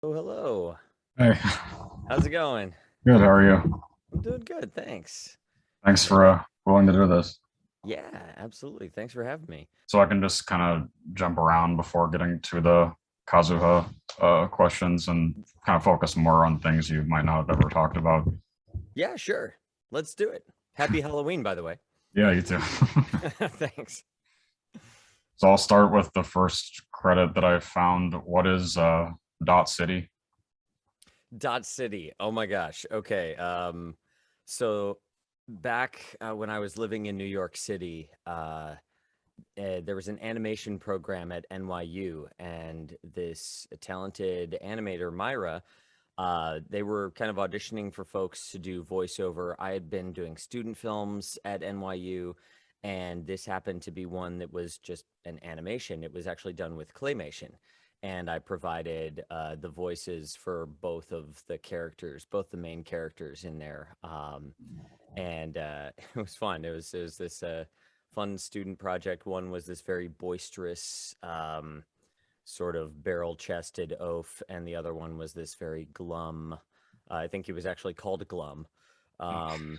Oh, hello. Hey, How's it going? good. How are you? I'm doing good, thanks. Thanks Yeah, for willing to do this. yeah, absolutely. Thanks for having me. So I can just kind of jump around before getting to the Kazuha questions and kind of focus more on things you might not have ever talked about. Yeah, sure. Let's do it. Happy Halloween, by the way. Yeah, you too. Thanks. So I'll start with the first credit that I found. What is Dot City? Dot City. Oh my gosh. Okay. So back when I was living in New York City, there was an animation program at NYU, and this talented animator, Myra, they were kind of auditioning for folks to do voiceover. I had been doing student films at NYU, and this happened to be one that was just an animation. It was actually done with claymation. And I provided the voices for both of the characters, both the main characters in there. And it was fun. It was this fun student project. One was this very boisterous, sort of barrel-chested oaf, and the other one was this very glum. I think he was actually called Glum, um,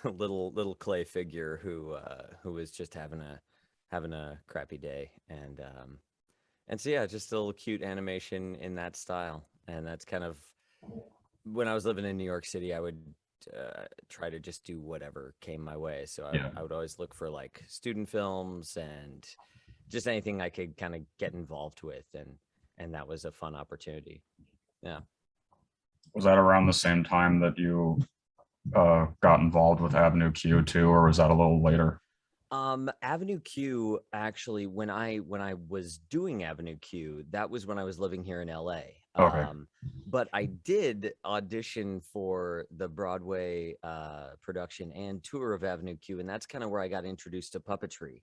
little clay figure who was just having a crappy day, and so yeah, just a little cute animation in that style, and that's kind of when I was living in New York City, I would try to just do whatever came my way. So Yeah, I would always look for like student films and just anything I could kind of get involved with, and that was a fun opportunity. Yeah. was that around the same time that you got involved with Avenue Q too, or was that a little later? Avenue Q actually, when I was doing Avenue Q, that was when I was living here in LA. Okay. But I did audition for the Broadway production and tour of Avenue Q, and that's kind of where I got introduced to puppetry.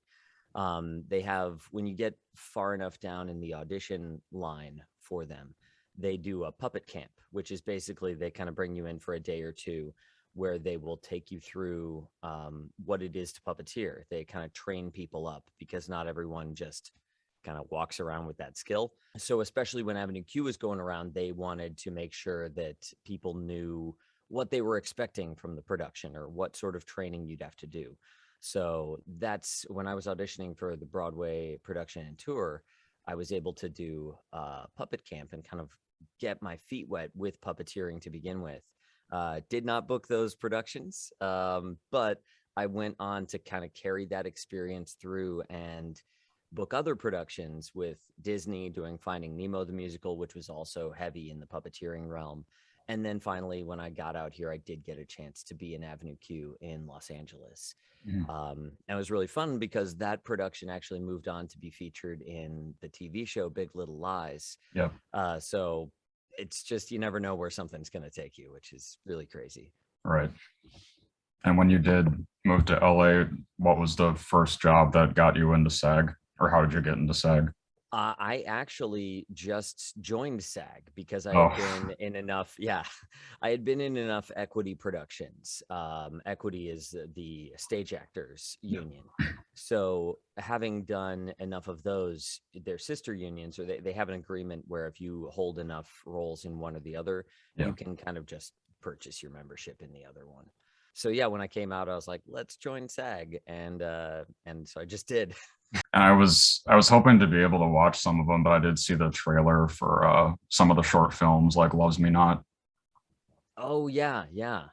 They have, when you get far enough down in the audition line for them, they do a puppet camp, which is basically they kind of bring you in for a day or two where they will take you through what it is to puppeteer. They kind of train people up because not everyone just kind of walks around with that skill. So, especially when Avenue Q was going around, they wanted to make sure that people knew what they were expecting from the production or what sort of training you'd have to do. So that's when I was auditioning for the Broadway production and tour, I was able to do puppet camp and kind of get my feet wet with puppeteering to begin with. Did not book those productions, but I went on to kind of carry that experience through and book other productions with Disney doing Finding Nemo the musical, which was also heavy in the puppeteering realm. And then finally, when I got out here, I did get a chance to be in Avenue Q in Los Angeles. Mhm. And it was really fun because that production actually moved on to be featured in the TV show Big Little Lies. Yeah. So it's just, you never know where something's going to take you, which is really crazy. Right. And when you did move to LA, what was the first job that got you into SAG, or how did you get into SAG? I actually just joined SAG because I had Oh, been in enough, yeah, I had been in enough equity productions. Equity is the stage actors yeah, union. So having done enough of those, they're sister unions, or they have an agreement where if you hold enough roles in one or the other, yeah. you can kind of just purchase your membership in the other one. So yeah, when I came out, I was like, let's join SAG, and so I just did. And I was hoping to be able to watch some of them, but I did see the trailer for some of the short films like Loves Me Not. Oh yeah, yeah.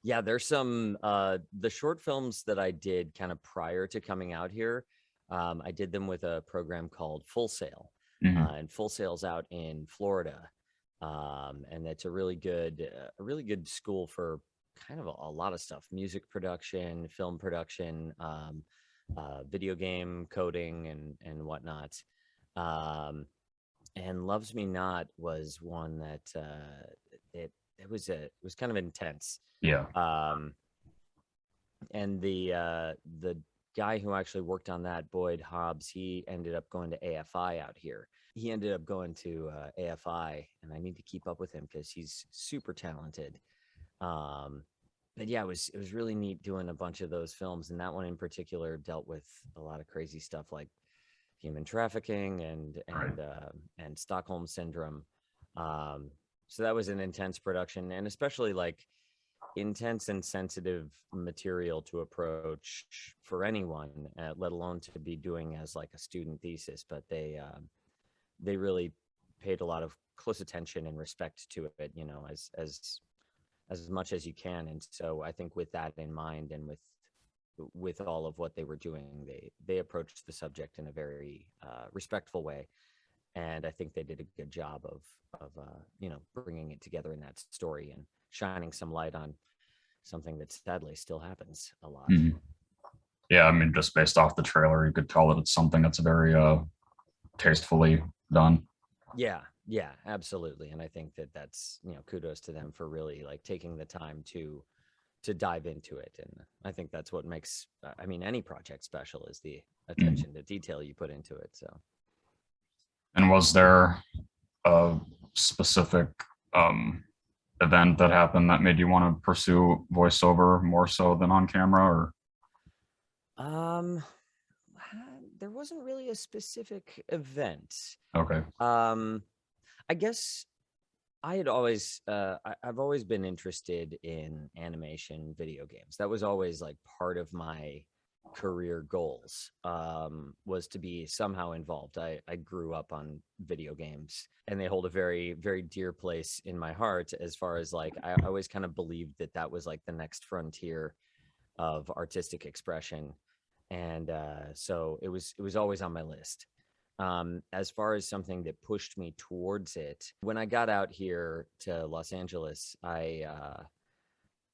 Yeah, there's some the short films that I did kind of prior to coming out here. I did them with a program called Full Sail, Mhm. and Full Sail's out in Florida, and it's a really good school for kind of a lot of stuff: music production, film production, video game coding, and whatnot. Um, and Loves Me Not was one that it was kind of intense. Yeah. Um, and the guy who actually worked on that, Boyd Hobbs, he ended up going to AFI out here. He ended up going to AFI, and I need to keep up with him because he's super talented. Um, but yeah, it was really neat doing a bunch of those films, and that one in particular dealt with a lot of crazy stuff like human trafficking Right. and Stockholm syndrome. So that was an intense production, and especially like intense and sensitive material to approach for anyone, let alone to be doing as like a student thesis. But they really paid a lot of close attention and respect to it, you know, as much as you can. And so I think with that in mind, and with all of what they were doing, they approached the subject in a very respectful way, and I think they did a good job of you know, bringing it together in that story and shining some light on something that sadly still happens a lot. Mhm. Yeah, I mean, just based off the trailer, you could tell that it's something that's very tastefully done. Yeah, absolutely. And I think that that's, you know, kudos to them for really like taking the time to dive into it. And I think that's what makes, I mean, any project special is the Mhm. attention to detail you put into it. So And was there a specific um, event that happened that made you want to pursue voiceover more so than on camera? Or um there wasn't really a specific event. okay, um I guess I had always I've always been interested in animation video games. That was always like part of my career goals, was to be somehow involved. I grew up on video games, and they hold a very, very dear place in my heart, as far as like I always kind of believed that that was like the next frontier of artistic expression. And so it was always on my list. As far as something that pushed me towards it, when I got out here to Los Angeles, I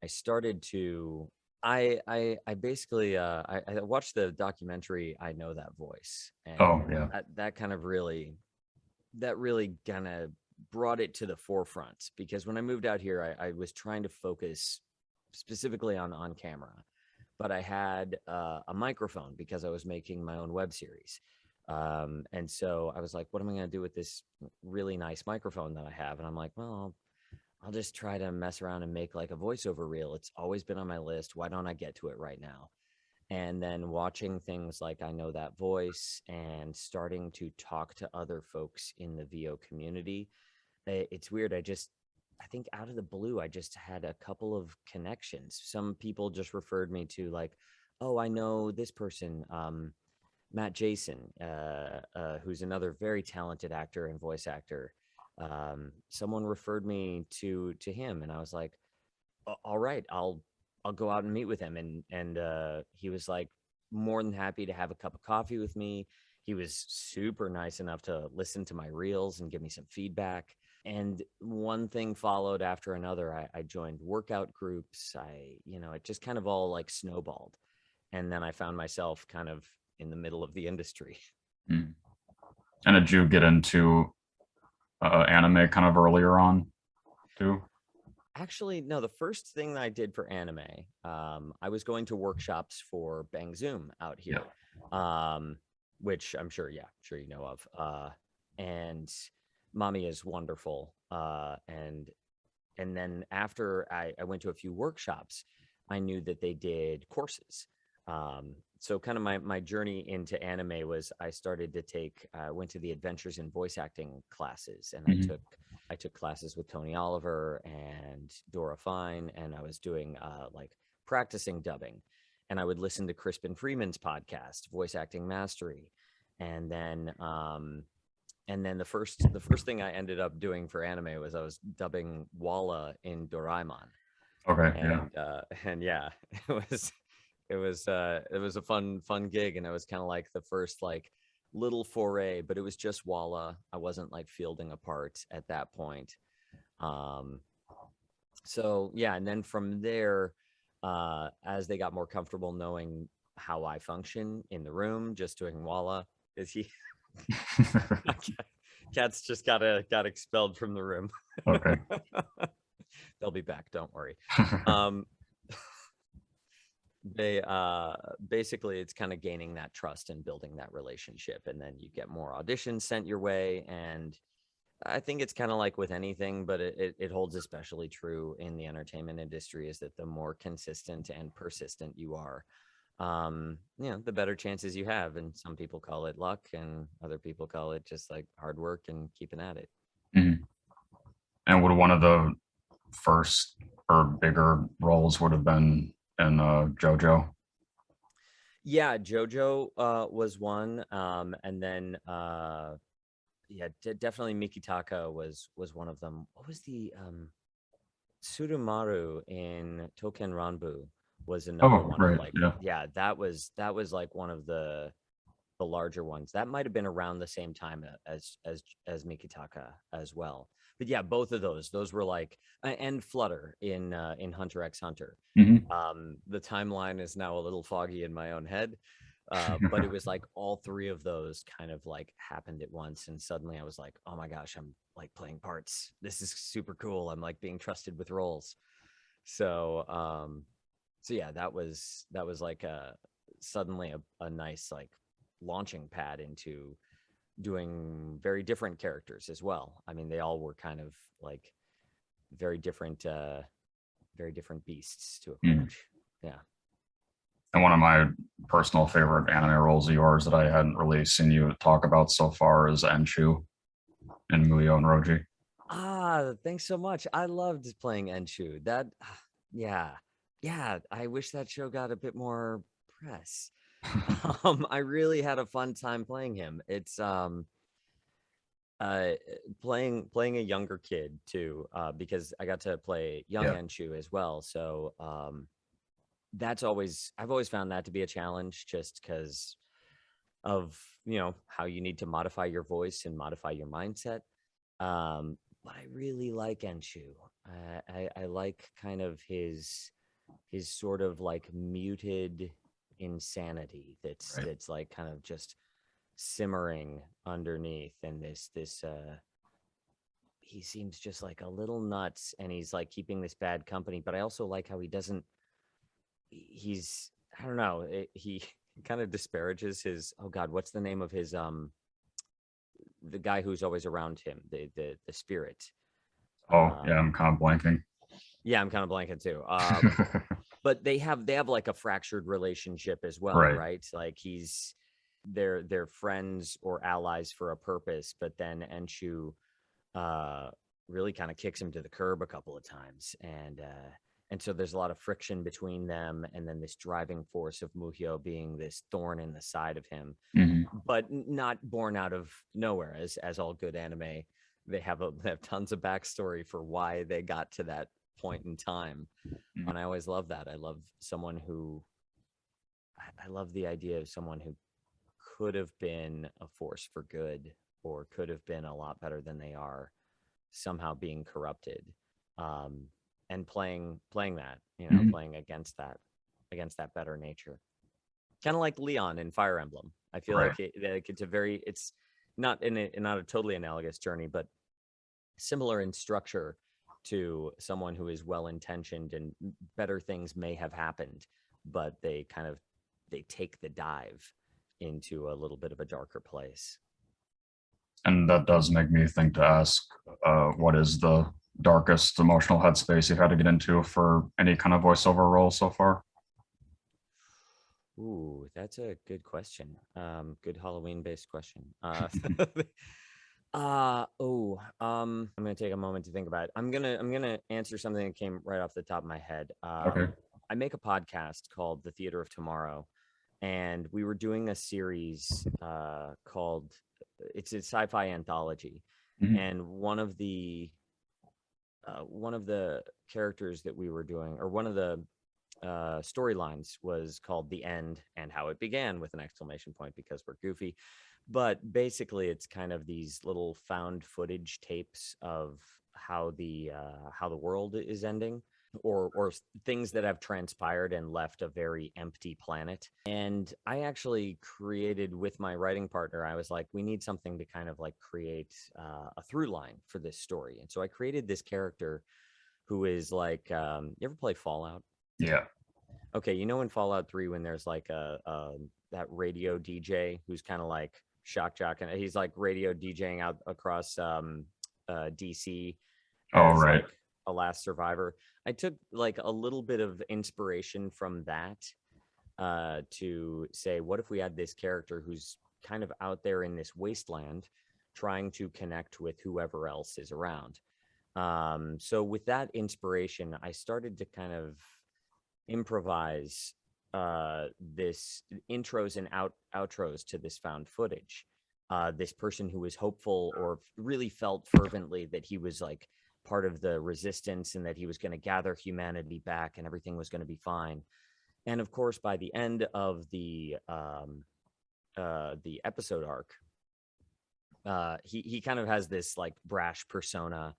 started to I basically I watched the documentary I Know That Voice, oh and yeah, that kind of really kind of brought it to the forefront, because when I moved out here, I was trying to focus specifically on camera, but I had a microphone because I was making my own web series. And so I was like, what am I going to do with this really nice microphone that I have? And I'm like, well, I'll just try to mess around and make like a voiceover reel. It's always been on my list. Why don't I get to it right now? And then watching things like I Know That Voice and starting to talk to other folks in the VO community, it's weird. I think out of the blue, I just had a couple of connections. Some people just referred me to like, oh, I know this person, Matt Jason, who's another very talented actor and voice actor. Someone referred me to him, and I was like, all right, I'll go out and meet with him. And he was like more than happy to have a cup of coffee with me. He was super nice enough to listen to my reels and give me some feedback. And one thing followed after another. I joined workout groups. You know, it just kind of all like snowballed. And then I found myself kind of in the middle of the industry. mm. And did you get into anime kind of earlier on too? Actually, no, the first thing that I did for anime, I was going to workshops for Bang Zoom out Yeah. here, which I'm sure, yeah, sure you know of. And Mommy is wonderful. And then after I went to a few workshops, I knew that they did courses. So kind of my journey into anime was I started to went to the Adventures in Voice Acting classes, and Mhm. I took classes with Tony Oliver and Dora Fine, and I was doing like practicing dubbing, and I would listen to Crispin Freeman's podcast, Voice Acting Mastery, and then the first thing I ended up doing for anime was I was dubbing Walla in Doraemon. Okay, yeah. And yeah, it was a fun gig, and it was kind of like the first like little foray, but it was just Walla. I wasn't like fielding a part at that point. Um so yeah, and then from there, as they got more comfortable knowing how I function in the room, just doing Walla, is he cats just got expelled from the room. Okay. They'll be back, don't worry. um they basically, it's kind of gaining that trust and building that relationship, and then you get more auditions sent your way. And I think it's kind of like with anything, but it holds especially true in the entertainment industry, is that the more consistent and persistent you are, you know, the better chances you have. And some people call it luck, and other people call it just like hard work and keeping at it. Mhm. And would one of the first or bigger roles would have been in JoJo? Yeah, JoJo was one, and then yeah, definitely Mikitaka was one of them. What was the Surumaru in Token Ranbu was another Oh, one of right. like, Yeah. yeah, that was like one of the larger ones. That might have been around the same time as Mikitaka as well. But yeah, both of those were like, and Flutter in Hunter x Hunter. Hmm. The timeline is now a little foggy in my own head, but it was like all three of those kind of like happened at once, and suddenly I was like, oh my gosh, I'm like playing parts. This is super cool. I'm like being trusted with roles. So so yeah, that was like suddenly a nice like launching pad into doing very different characters as well. I mean, they all were kind of like very different beasts to Mm. approach. Yeah. And one of my personal favorite anime roles of yours that I hadn't really seen you talk about so far is Enchu in Muhyo Rohji. Ah, thanks so much. I loved playing Enchu. That, yeah, yeah. I wish that show got a bit more press. I really had a fun time playing him. It's uh playing a younger kid too, because I got to play young Yeah. Enchu as well. So that's always I've always found that to be a challenge, just because of how you need to modify your voice and modify your mindset. But I really like Enchu. I like kind of his sort of like muted insanity Right. that's like kind of just simmering underneath, and this he seems just like a little nuts, and he's like keeping this bad company. But I also like how he doesn't he's I don't know, he kind of disparages his, oh god, what's the name of his the guy who's always around him, the spirit. Oh, yeah, um I'm kind of blanking. yeah, I'm kind of blanking too. But they have like a fractured relationship as well, Right. right? Like they're friends or allies for a purpose, but then Enchu uh really kind of kicks him to the curb a couple of times, and so there's a lot of friction between them, and then this driving force of Muhyo being this thorn in the side of him, Hmm. but not born out of nowhere. As all good anime, they have tons of backstory for why they got to that point in time. And I always love that. I love someone who I love the idea of someone who could have been a force for good, or could have been a lot better than they are, somehow being corrupted, um, and playing that, Hmm. playing against that better nature. Kind of like Leon in Fire Emblem. I feel Right. like it's not a totally analogous journey, but similar in structure to someone who is well intentioned, and better things may have happened, but they take the dive into a little bit of a darker place. And that does make me think to ask, what is the darkest emotional headspace you've had to get into for any kind of voiceover role so far? Ooh, that's a good question. Good Halloween based question. I'm gonna take a moment to think about it. I'm gonna answer something that came right off the top of my head. Okay. I make a podcast called The Theater of Tomorrow, and we were doing a series called, it's a sci-fi anthology, Hmm. and one of the characters that we were doing, or one of the storylines, was called The End and How It Began, with an exclamation point, because we're goofy. But basically, it's kind of these little found footage tapes of how the world is ending, or things that have transpired and left a very empty planet. And I actually created, with my writing partner, I was like, we need something to kind of like create a through line for this story. And so I created this character who is like, you ever play Fallout? Yeah. Okay, in Fallout 3, when there's like a that radio DJ who's kind of like shock jock, and he's like radio DJing out across DC Oh, as right. like a last survivor. I took like a little bit of inspiration from that, to say, what if we had this character who's kind of out there in this wasteland, trying to connect with whoever else is around. So with that inspiration, I started to kind of improvise this intros and outros to this found footage. This person who was hopeful or really felt fervently that he was like part of the resistance and that he was going to gather humanity back and everything was going to be fine. And of course, by the end of the episode arc, he kind of has this like brash persona,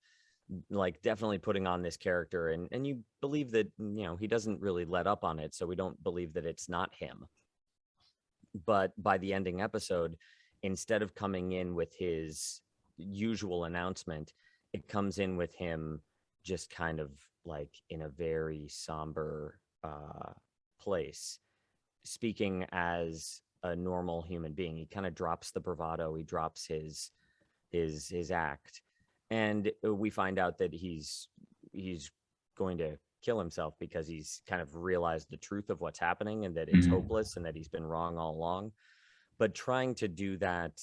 like definitely putting on this character, and you believe that, you know, he doesn't really let up on it, so we don't believe that it's not him. But by the ending episode, instead of coming in with his usual announcement, it comes in with him just kind of like in a very somber place, speaking as a normal human being. He kind of drops the bravado, he drops his act, and we find out that he's going to kill himself because he's kind of realized the truth of what's happening and that it's hopeless and that he's been wrong all along. But trying to do that,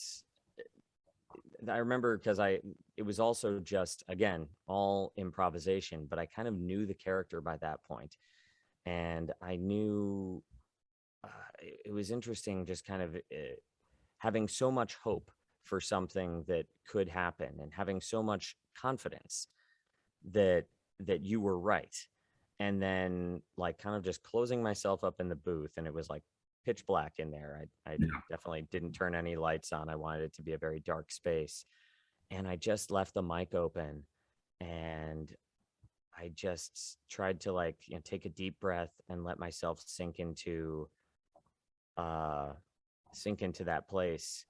I remember, because it was also just, again, all improvisation, but I kind of knew the character by that point, and I knew it was interesting just kind of having so much hope for something that could happen and having so much confidence that you were right, and then like kind of just closing myself up in the booth, and it was like pitch black in there. I definitely didn't turn any lights on. I wanted it to be a very dark space, and I just left the mic open, and I just tried to, like, you know, take a deep breath and let myself sink into that place,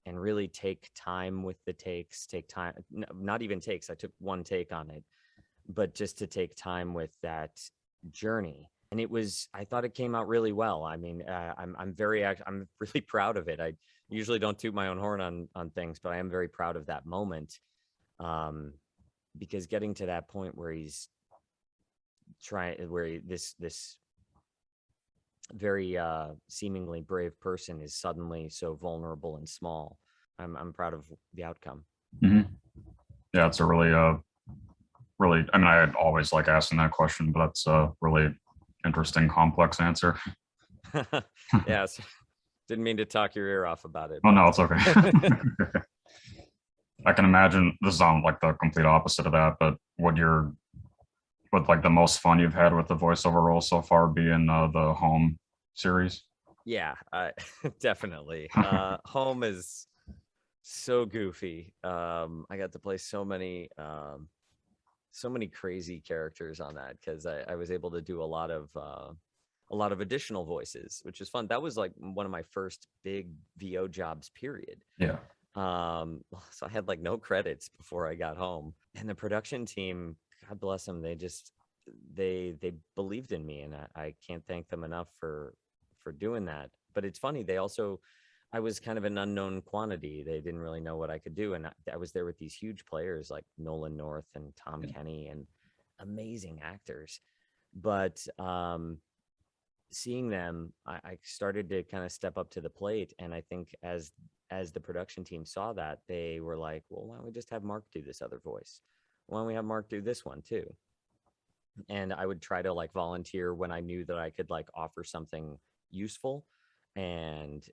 and really take time with the takes, take time, not even takes, I took one take on it, but just to take time with that journey. And I thought it came out really well. I mean, I'm really proud of it. I usually don't toot my own horn on things, but I am very proud of that moment, because getting to that point where he's this very seemingly brave person is suddenly so vulnerable and small. I'm proud of the outcome. Yeah, it's a really I mean, I always like asking that question, but that's a really interesting, complex answer. Yes. Didn't mean to talk your ear off about it. Oh, no, it's okay. I can imagine this is on like the complete opposite of that, but would like the most fun you've had with the voiceover role so far be in the Home series? Yeah, definitely. Home is so goofy. I got to play so many crazy characters on that, because I was able to do a lot of additional voices, which is fun. That was like one of my first big VO jobs, period. Yeah. So I had like no credits before I got home, and the production team, God bless them, they believed in me, and I can't thank them enough for doing that. But it's funny, I was kind of an unknown quantity. They didn't really know what I could do, and I was there with these huge players like Nolan North and Tom Kenny, and amazing actors. But seeing them, I started to kind of step up to the plate, and I think as the production team saw that, they were like, well, why don't we just have Mark do this other voice? Why don't we have Mark do this one too? And I would try to like volunteer when I knew that I could like offer something useful and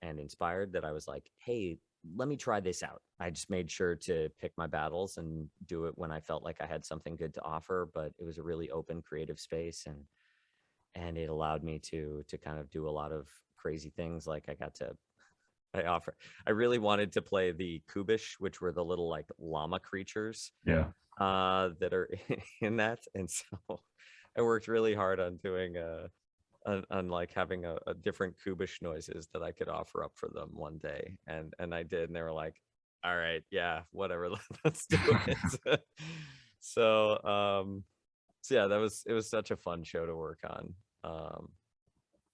inspired, that I was like, hey, let me try this out. I just made sure to pick my battles and do it when I felt like I had something good to offer, but it was a really open, creative space, and it allowed me to kind of do a lot of crazy things. Like I really wanted to play the Kubish, which were the little like llama creatures that are in that, and so I worked really hard on doing on like having a different Kubish noises that I could offer up for them one day, and I did, and they were like, all right, yeah, whatever, let's do it. So yeah, it was such a fun show to work on,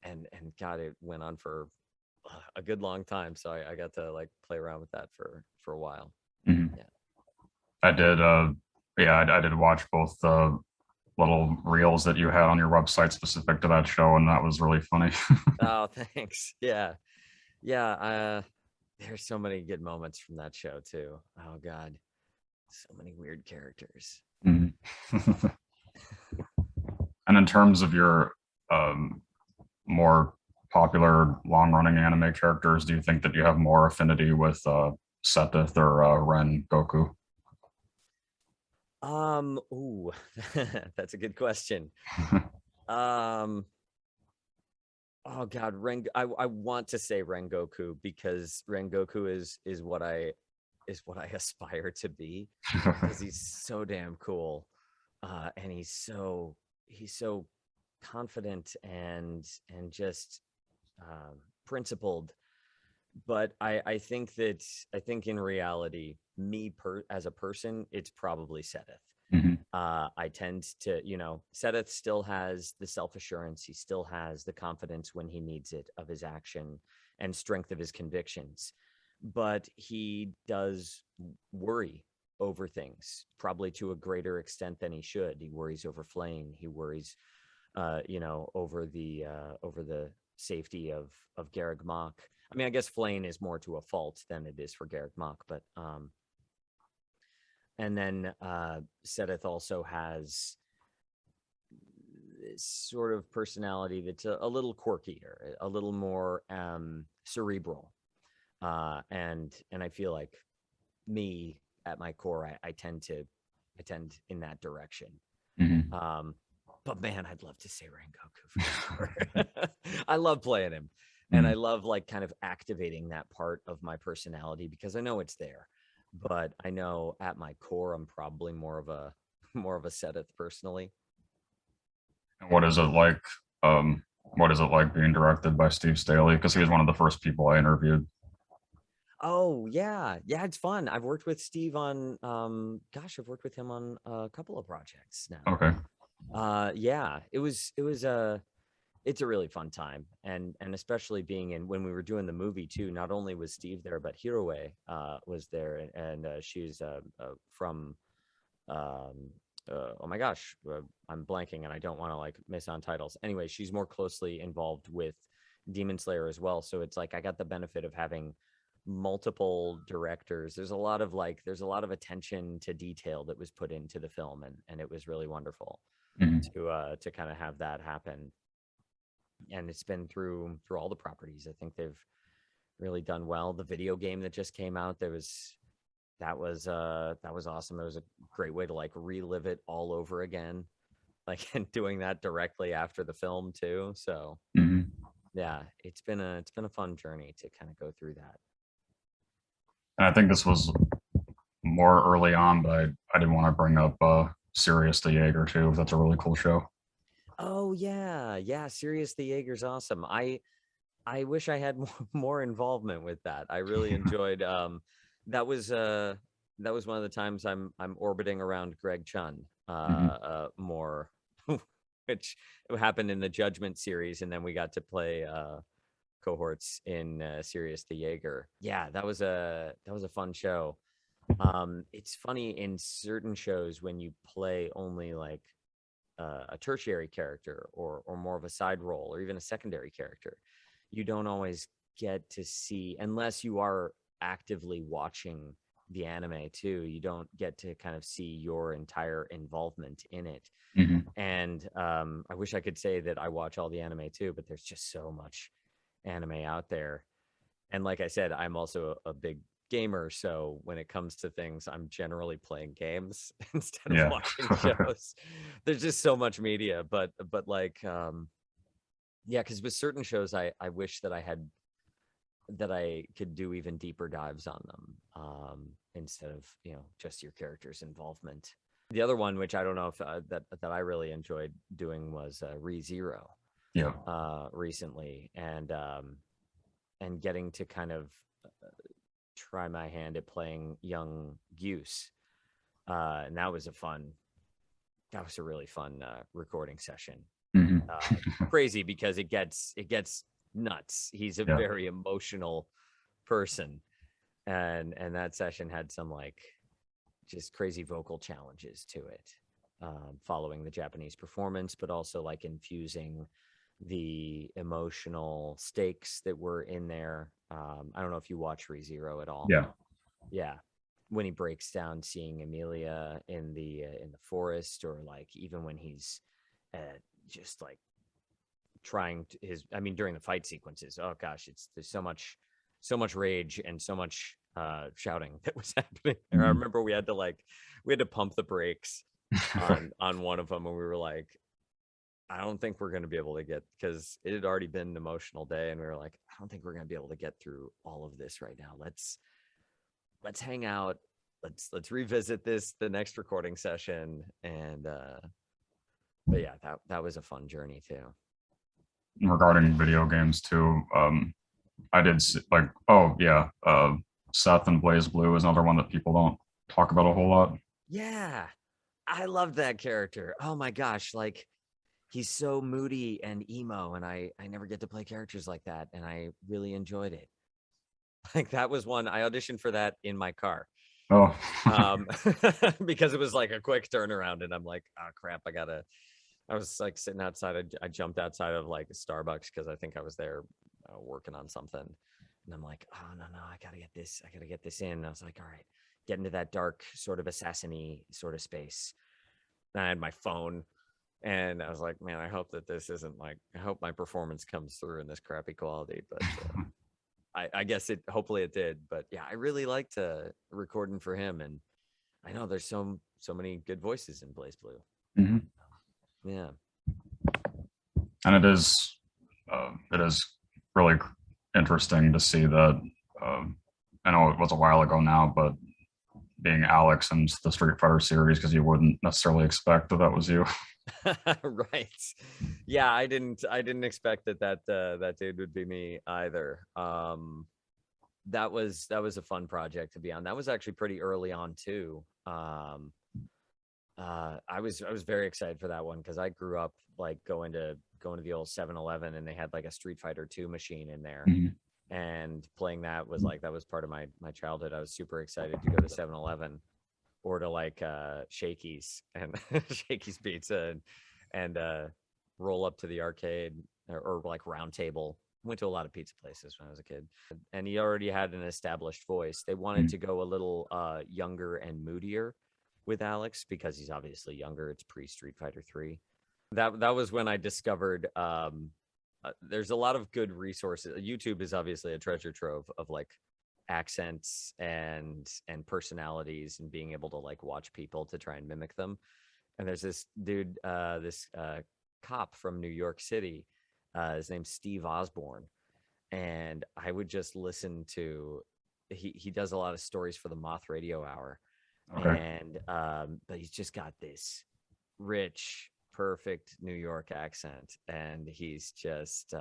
and God, it went on for a good long time, so I got to like play around with that for a while. Yeah, I did I did watch both the little reels that you had on your website specific to that show, and that was really funny. oh, thanks. Yeah, there's so many good moments from that show too. Oh God, So many weird characters. Mhm. And in terms of your um, more popular long-running anime characters, do you think that you have more affinity with Seth or Ren Goku? Ooh, that's a good question. Um, oh God, I want to say Rengoku because Rengoku is what I aspire to be because he's so damn cool. And he's so confident and just principled. But I think in reality, as a person, it's probably Seth. Mhm. I tend to, Seth still has the self assurance. He still has the confidence when he needs it of his action and strength of his convictions. But he does worry over things, probably to a greater extent than he should. He worries over Flame. He worries, over the safety of Garreg Mach. I mean, I guess Flame is more to a fault than it is for Garreg Mach, but and then Seth also has this sort of personality that's a little quirkier, a little more cerebral, and I feel like me at my core, I tend in that direction. Mhm. Um, but man, I'd love to say Rengoku for sure. I love playing him, and I Mhm. love like kind of activating that part of my personality because I know it's there, but I know at my core I'm probably more of a Seth personally. And what is it like? What is it like being directed by Steve Staley? Because he was one of the first people I interviewed. Oh yeah, yeah, it's fun. I've worked with Steve on gosh, I've worked with him on a couple of projects now. Okay. Yeah, it's a really fun time, and especially being in when we were doing the movie too. Not only was Steve there, but Hiroe was there, and she's from oh my gosh, I'm blanking, and I don't want to like miss on titles. Anyway, she's more closely involved with Demon Slayer as well, so it's like I got the benefit of having multiple directors. There's a lot of attention to detail that was put into the film, and it was really wonderful Mhm. to kind of have that happen. And it's been through all the properties. I think they've really done well. The video game that just came out, that was awesome. It was a great way to like relive it all over again, like and doing that directly after the film too. So Mhm. yeah, it's been a fun journey to kind of go through that. And I think this was more early on, but I didn't want to bring up Sirius the Jaeger too. That's a really cool show. Oh yeah, yeah. Sirius the Jaeger's awesome. I wish I had more involvement with that. I really enjoyed. That was uh, that was one of the times I'm orbiting around Greg Chun Mhm. more, which happened in the Judgment series, and then we got to play cohorts in Sirius the Jaeger. Yeah, that was a fun show. It's funny in certain shows when you play only like a tertiary character or more of a side role or even a secondary character, you don't always get to see unless you are actively watching the anime too. You don't get to kind of see your entire involvement in it. Mhm. And I wish I could say that I watch all the anime too, but there's just so much anime out there. And like I said, I'm also a big gamer, so when it comes to things, I'm generally playing games instead of Yeah. watching shows. There's just so much media, but like yeah, because with certain shows, I wish that I could do even deeper dives on them instead of just your character's involvement. The other one, which I don't know if that I really enjoyed doing, was ReZero Yeah. recently, and getting to kind of try my hand at playing young Goose. And that was a really fun recording session. Mhm. Crazy because it gets nuts. He's a Yeah. very emotional person, and that session had some like just crazy vocal challenges to it, following the Japanese performance, but also like infusing the emotional stakes that were in there. I don't know if you watch ReZero at all. Yeah. Yeah. when he breaks down seeing Emilia in the forest, or like even when he's just like trying to during the fight sequences. Oh gosh, there's so much rage and so much shouting that was happening there. I remember we had to pump the brakes on one of them, and we were like, I don't think we're going to be able to get, because it had already been an emotional day, and we were like, I don't think we're going to be able to get through all of this right now. Let's hang out. Let's revisit this the next recording session. And but yeah, that was a fun journey too. Regarding video games too, I did Seth and Blaze Blue is another one that people don't talk about a whole lot. Yeah, I love that character. Oh my gosh, like he's so moody and emo, and I never get to play characters like that, and I really enjoyed it. Like that was one I auditioned for that in my car. Oh, because it was like a quick turnaround, and I'm like, oh crap, I was like sitting outside. I jumped outside of like a Starbucks because I think I was there working on something, and I'm like, oh no, I gotta get this in. And I was like, all right, get into that dark sort of assassin-y sort of space. And I had my phone, and I was like, man, I hope that this isn't like, I hope my performance comes through in this crappy quality, but I guess hopefully it did. But yeah, I really liked recording for him, and I know there's so many good voices in Blaze Blue. mm-hmm. Yeah, and it is really interesting to see that. I know it was a while ago now, but being Alex in the Street Fighter series, because you wouldn't necessarily expect that was you. right. Yeah, I didn't expect that dude would be me either. That was a fun project to be on. That was actually pretty early on too. I was very excited for that one because I grew up like going to the old 7-Eleven, and they had like a Street Fighter 2 machine in there. Mm-hmm. And playing that was part of my childhood. I was super excited to go to 7-Eleven or to like Shakey's and Shakey's Pizza and roll up to the arcade or like Round Table. Went to a lot of pizza places when I was a kid, and he already had an established voice. They wanted to go a little younger and moodier with Alex because he's obviously younger. It's pre Street Fighter 3. That was when I discovered there's a lot of good resources. YouTube is obviously a treasure trove of like accents and personalities, and being able to like watch people to try and mimic them. And there's this dude, this cop from New York City. His name's Steve Osborne, and I would just listen to. He does a lot of stories for the Moth Radio Hour, and but he's just got this rich, perfect New York accent, and he's just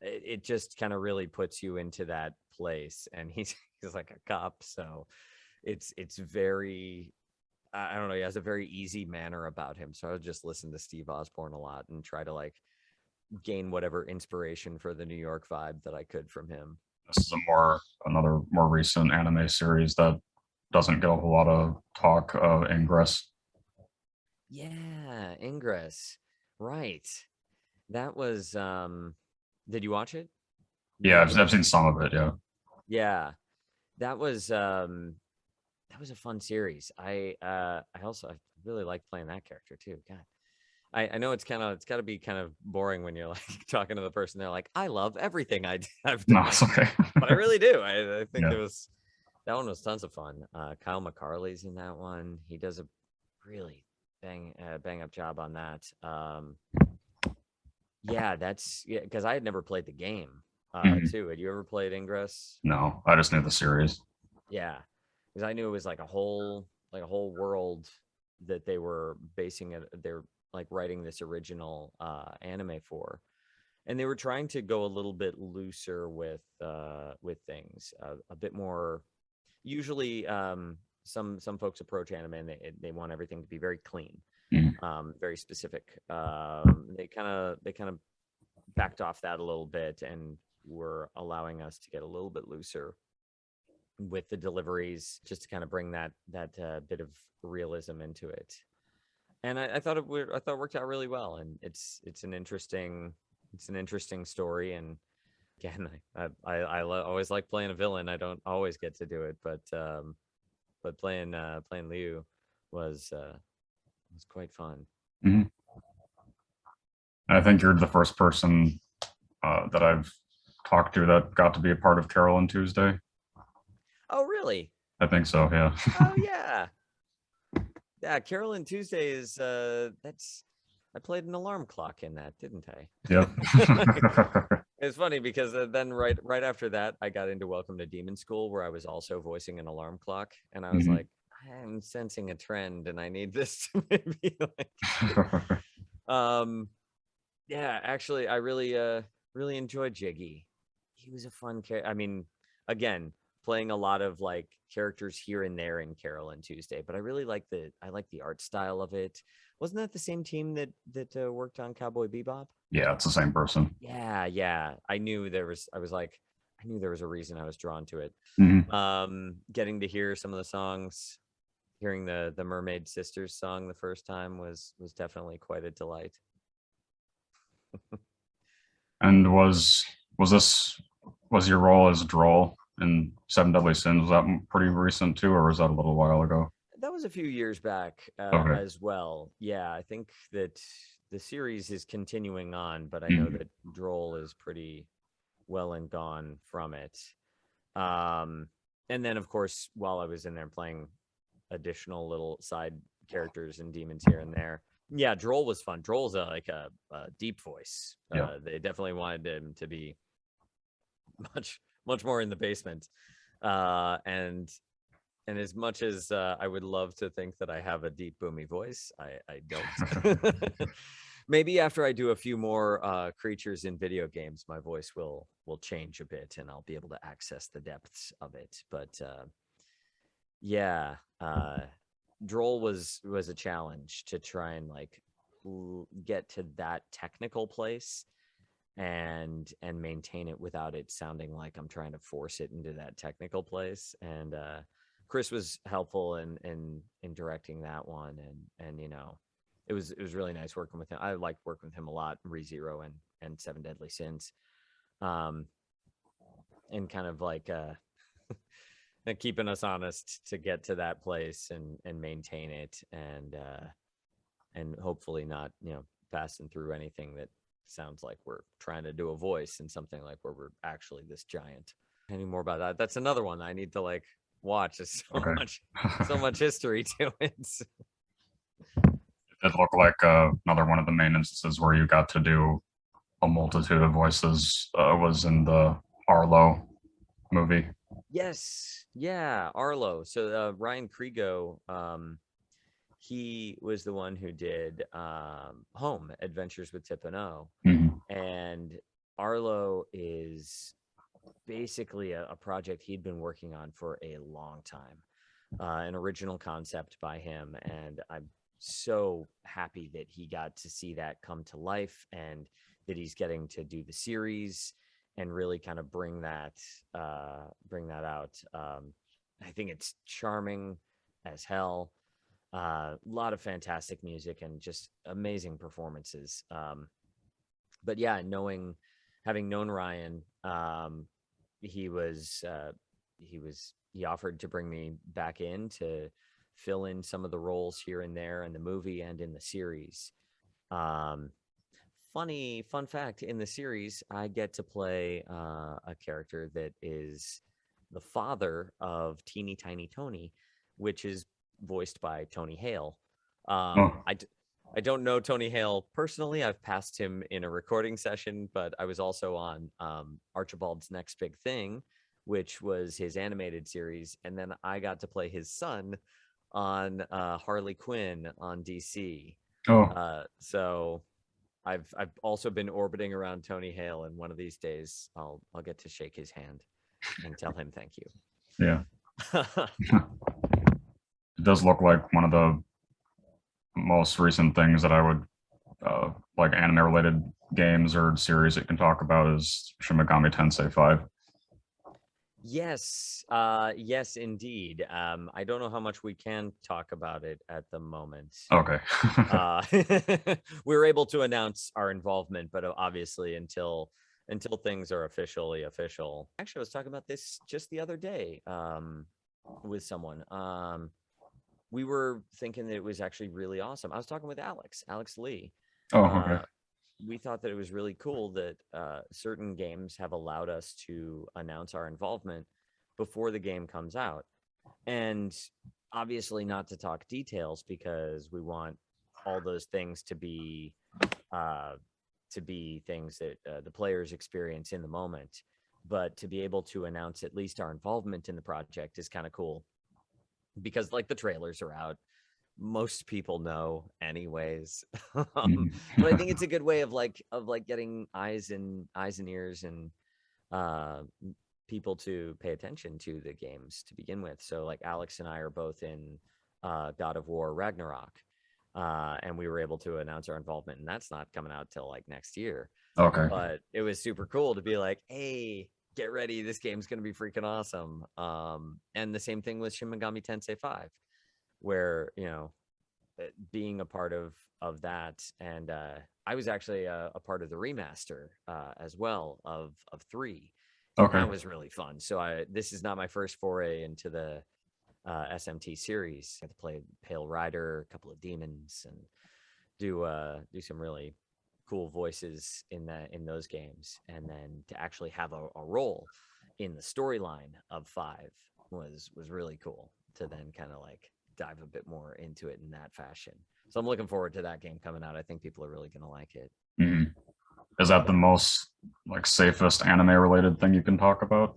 it just kind of really puts you into that place. And he's like a cop, so it's very, I don't know, he has a very easy manner about him. So I would just listen to Steve Osborne a lot and try to like gain whatever inspiration for the New York vibe that I could from him. This is another more recent anime series that doesn't get a whole lot of talk. Ingress. Yeah, Ingress. Right. That was did you watch it? Yeah, I've seen some of it, yeah. Yeah. That was a fun series. I really like playing that character too. God. I know it's got to be kind of boring when you're like talking to the person. They're like, I love everything I've done. No, it's okay. But I really do. I think that one was tons of fun. Kyle McCarley's in that one. He does a really bang up job on that. Yeah, because I had never played the game too. Had you ever played Ingress? No, I just knew the series. Yeah, because I knew it was like a whole world that they were basing it. They're like writing this original anime for, and they were trying to go a little bit looser with things, a bit more. Usually, some folks approach anime and they want everything to be very clean, very specific. They kind of backed off that a little bit and were allowing us to get a little bit looser with the deliveries, just to kind of bring that bit of realism into it. And I thought it worked out really well. And it's an interesting story, and again, always like playing a villain. I don't always get to do it, but playing Liu was quite fun. Mhm. I think you're the first person that I've talked to that got to be a part of Carolyn Tuesday. Oh, really? I think so. Yeah. Oh, yeah. Yeah, Carolyn Tuesday is that's I played an alarm clock in that, didn't I? Yep. It's funny because then right after that, I got into Welcome to Demon School, where I was also voicing an alarm clock, and I was Mhm. like, I'm sensing a trend, and I need this to maybe yeah, actually, I really enjoyed Jiggy. He was a fun character. I mean, again, playing a lot of like characters here and there in Carol and Tuesday, but I like the art style of it. Wasn't that the same team that worked on Cowboy Bebop? Yeah, it's the same person. Yeah, yeah. I knew there was. I was like, I knew there was a reason I was drawn to it. Mhm. Getting to hear some of the songs, hearing the Mermaid Sisters song the first time was definitely quite a delight. And was your role as Drole in Seven Deadly Sins, was that pretty recent too, or was that a little while ago? That was a few years back Okay. as well. Yeah, I think that the series is continuing on, but I know Mhm. that Droll is pretty well and gone from it. Um, and then, of course, while I was in there playing additional little side characters and demons here and there, yeah, Droll was fun. Droll's a deep voice. Yeah. They definitely wanted him to be much more in the basement, and as much as I would love to think that I have a deep boomy voice, I don't. Maybe after I do a few more creatures in video games, my voice will change a bit, and I'll be able to access the depths of it. But yeah, Droll was a challenge to try and like get to that technical place and maintain it without it sounding like I'm trying to force it into that technical place. And Chris was helpful in directing that one, and it was really nice working with him. I liked working with him a lot, ReZero and Seven Deadly Sins, um, and kind of like and keeping us honest to get to that place and maintain it, and hopefully not passing through anything that sounds like we're trying to do a voice in something like where we're actually this giant. Any more about that? That's another one I need to like watch. There's Okay. so much history to it. It looked like another one of the main instances where you got to do a multitude of voices was in the Arlo movie. Yes, yeah, Arlo. So Ryan Kriego, he was the one who did Home Adventures with Tip and O, Mhm. and Arlo is basically a project he'd been working on for a long time, an original concept by him, and I'm so happy that he got to see that come to life, and that he's getting to do the series and really kind of bring that out. I think it's charming as hell. A lot of fantastic music and just amazing performances. But yeah, having known Ryan, he was he offered to bring me back in to fill in some of the roles here and there in the movie and in the series. Um, fun fact: in the series, I get to play a character that is the father of Teeny Tiny Tony, which is voiced by Tony Hale. Oh, I don't know Tony Hale personally. I've passed him in a recording session, but I was also on Archibald's Next Big Thing, which was his animated series, and then I got to play his son on Harley Quinn on DC. oh, So I've also been orbiting around Tony Hale, and one of these days I'll get to shake his hand and tell him thank yeah. you. It does look like one of the most recent things that I would like anime related games or series that you can talk about is Shin Megami Tensei 5. Yes, yes, indeed. I don't know how much we can talk about it at the moment. Okay. Uh, we were able to announce our involvement, but obviously until until things are officially official. Actually, I was talking about this just the other day with someone. We were thinking that it was actually really awesome. I was talking with Alex Lee. Oh, okay. We thought that it was really cool that certain games have allowed us to announce our involvement before the game comes out. And obviously not to talk details because we want all those things to be things that the players experience in the moment. But to be able to announce at least our involvement in the project is kind of cool because like the trailers are out, most people know anyways. But I think it's a good way of getting eyes and ears and uh people to pay attention to the games to begin with. So like Alex and I are both in God of War Ragnarok, and we were able to announce our involvement, and that's not coming out till like next year. Okay. But it was super cool to be like, hey, get ready, this game's gonna be freaking awesome. And the same thing with Shin Megami Tensei 5, where being a part of that, and I was actually a part of the remaster as well of 3, and Okay. that was really fun. So this is not my first foray into the SMT series. I had to play Pale Rider, a couple of demons, and do some really cool voices in those games, and then to actually have a role in the storyline of 5 was really cool to then kind of like dive a bit more into it in that fashion. So I'm looking forward to that game coming out. I think people are really going to like it. Mm-hmm. Is that the most like safest anime related thing you can talk about?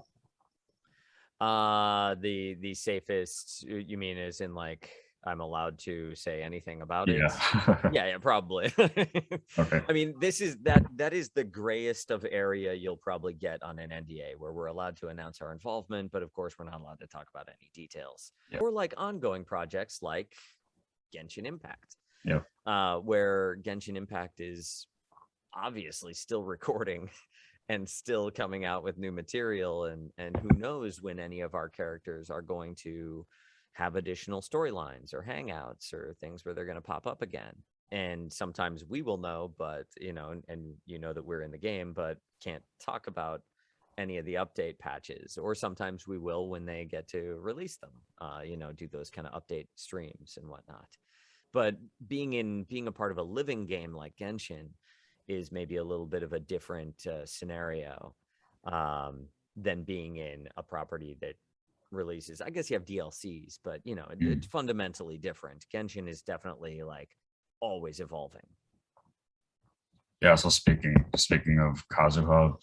The safest, you mean, is in like I'm allowed to say anything about it? Yeah. Yeah, probably. Okay. I mean, this is that is the grayest of area you'll probably get on an NDA, where we're allowed to announce our involvement, but of course we're not allowed to talk about any details. Yeah. Or like ongoing projects like Genshin Impact, Yeah. where Genshin Impact is obviously still recording and still coming out with new material, and who knows when any of our characters are going to have additional storylines or hangouts or things where they're going to pop up again. And sometimes we will know, but and that we're in the game but can't talk about any of the update patches, or sometimes we will when they get to release them, do those kind of update streams and whatnot. But being a part of a living game like Genshin is maybe a little bit of a different scenario than being in a property that releases. I guess you have DLCs, but it's fundamentally different. Genshin is definitely like always evolving. Yeah. So speaking of Kazuha,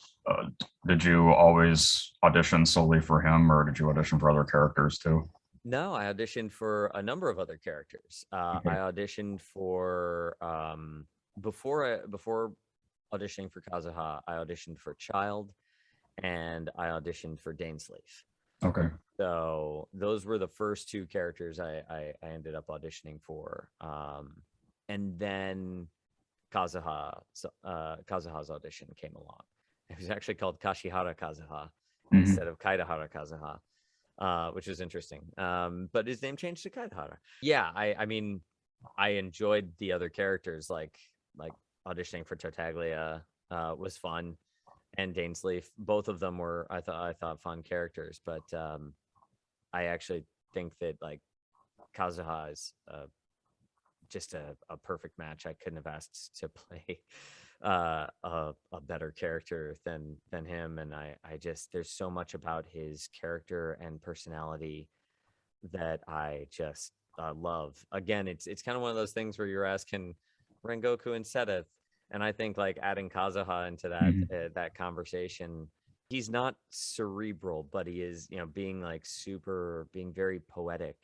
did you always audition solely for him, or did you audition for other characters too? No, I auditioned for a number of other characters. Okay. I auditioned for before auditioning for Kazuha, I auditioned for Child, and I auditioned for Dainsleif. Okay. So those were the first 2 characters I ended up auditioning for. And then Kazuha's audition came along. It was actually called Kashihara Kazuha instead of Kaedehara Kazuha, which was interesting. But his name changed to Kaedehara. Yeah, I mean, I enjoyed the other characters, like auditioning for Tartaglia was fun, and Dainsleif. Both of them were I thought fun characters, but I actually think that like Kazuha is just a perfect match. I couldn't have asked to play a better character than him, and I just there's so much about his character and personality that I just love. Again, it's kind of one of those things where you're asking Rengoku and Seth, and I think like adding Kazuha into that conversation. He's not cerebral, but he is, being very poetic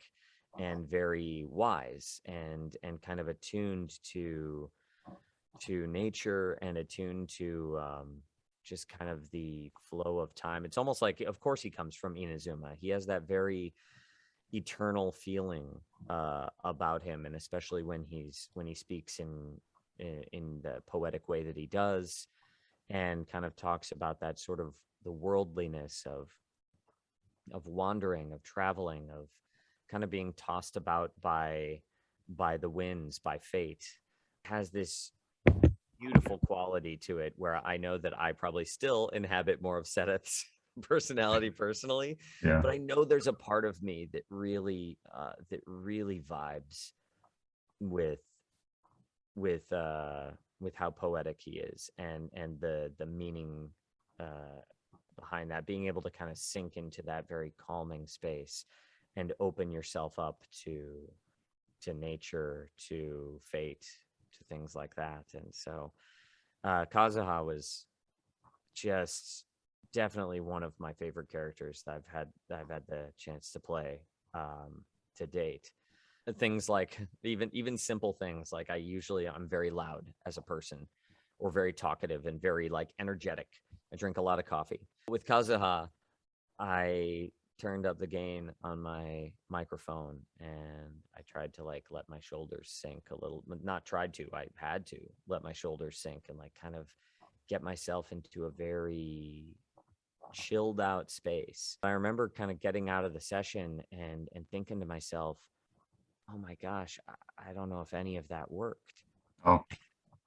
and very wise and kind of attuned to nature and attuned to just kind of the flow of time. It's almost like, of course, he comes from Inazuma. He has that very eternal feeling about him, and especially when he speaks in the poetic way that he does, and kind of talks about that sort of the worldliness of wandering, of traveling, of kind of being tossed about by the winds, by fate. Has this beautiful quality to it where I know that I probably still inhabit more of Seth's personality personally, Yeah. but I know there's a part of me that really vibes with with uh with how poetic he is, and the meaning uh behind that, being able to kind of sink into that very calming space and open yourself up to nature, to fate, to things like that. And so Kazuha was just definitely one of my favorite characters that I've had the chance to play to date. Things like even simple things like I'm very loud as a person, or very talkative and very like energetic. I drink a lot of coffee. With Kazuha, I turned up the gain on my microphone and I tried to like let my shoulders sink a little. Not tried to, I had to let my shoulders sink and like kind of get myself into a very chilled out space. I remember kind of getting out of the session and thinking to myself, oh my gosh, I don't know if any of that worked. Oh,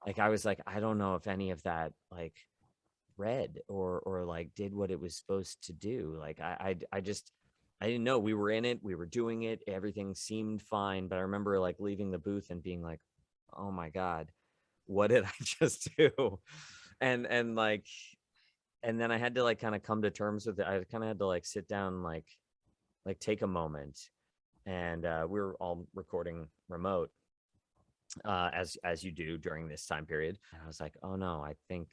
Like I was like, I don't know if any of that like read or like did what it was supposed to do. Like I just I didn't know. We were in it, we were doing it, everything seemed fine. But I remember like leaving the booth and being like, oh my God, what did I just do? And like and then I had to like kind of come to terms with it. I kind of had to like sit down, like take a moment. And we were all recording remote, as you do during this time period. And I was like, oh no, I think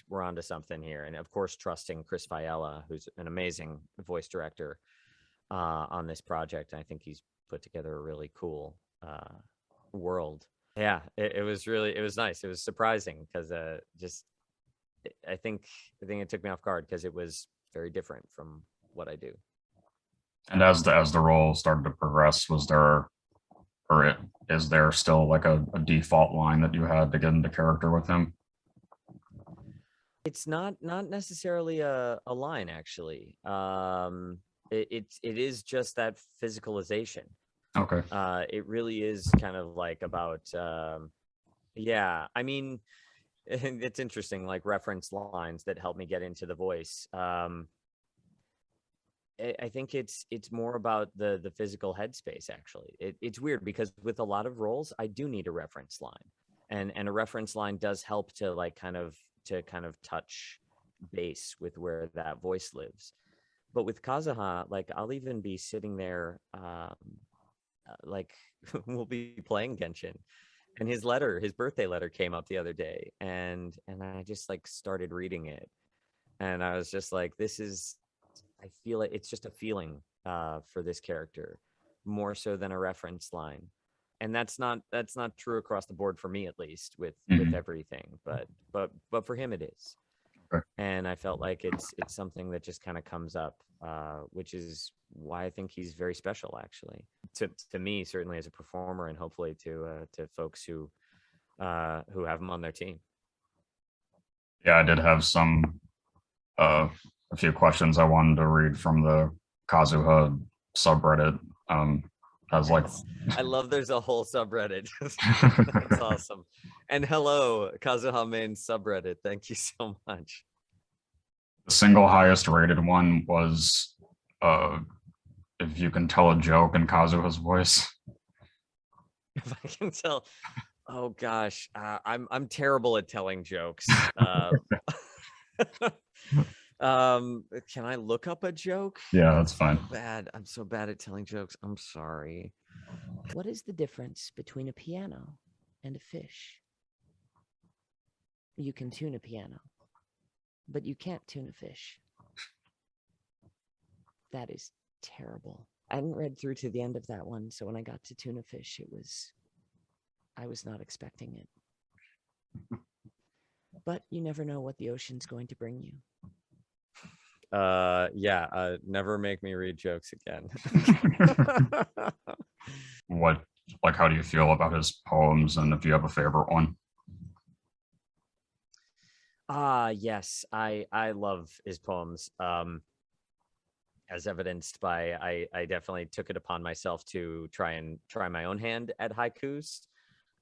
we're onto something here. And of course, trusting Chris Fiala, who's an amazing voice director on this project. I think he's put together a really cool world. Yeah, it was really, it was nice. It was surprising because just I think it took me off guard because it was very different from what I do. and as the role started to progress, was there is there still like a default line that you had to get into character with him? It's not necessarily a line actually. It is just that physicalization. Okay. It really is kind of like about yeah. I mean, it's interesting, like reference lines that help me get into the voice. I think it's more about the physical headspace actually. It's weird because with a lot of roles, I do need a reference line, and a reference line does help to like kind of touch base with where that voice lives. But with Kazuha, like I'll even be sitting there, like we'll be playing Genshin, and his birthday letter came up the other day, and I just like started reading it, and I was just like, this is, I feel like it's just a feeling for this character more so than a reference line. And that's not true across the board for me, at least with Mhm. everything, but for him it is. Okay. And I felt like it's something that just kind of comes up, which is why I think he's very special actually to me, certainly as a performer, and hopefully to folks who have him on their team. Yeah, I did have uh a few questions I wanted to read from the Kazuha subreddit. As like Yes. I love there's a whole subreddit. That's awesome. And hello, Kazuha main subreddit. Thank you so much. the single highest rated one was uh if you can tell a joke in Kazuha's voice. If I can tell, oh gosh, I'm terrible at telling jokes. Can I look up a joke? Yeah, I'm that's fine. so bad. I'm so bad at telling jokes. I'm sorry. What is the difference between a piano and a fish? You can tune a piano, but you can't tune a fish. That is terrible. I hadn't read through to the end of that one, so when I got to tuna fish, I was not expecting it. But you never know what the ocean's going to bring you. Yeah, never make me read jokes again. What, like, how do you feel about his poems, and if you have a favorite one? Yes, I love his poems. As evidenced by I definitely took it upon myself to try my own hand at haikus.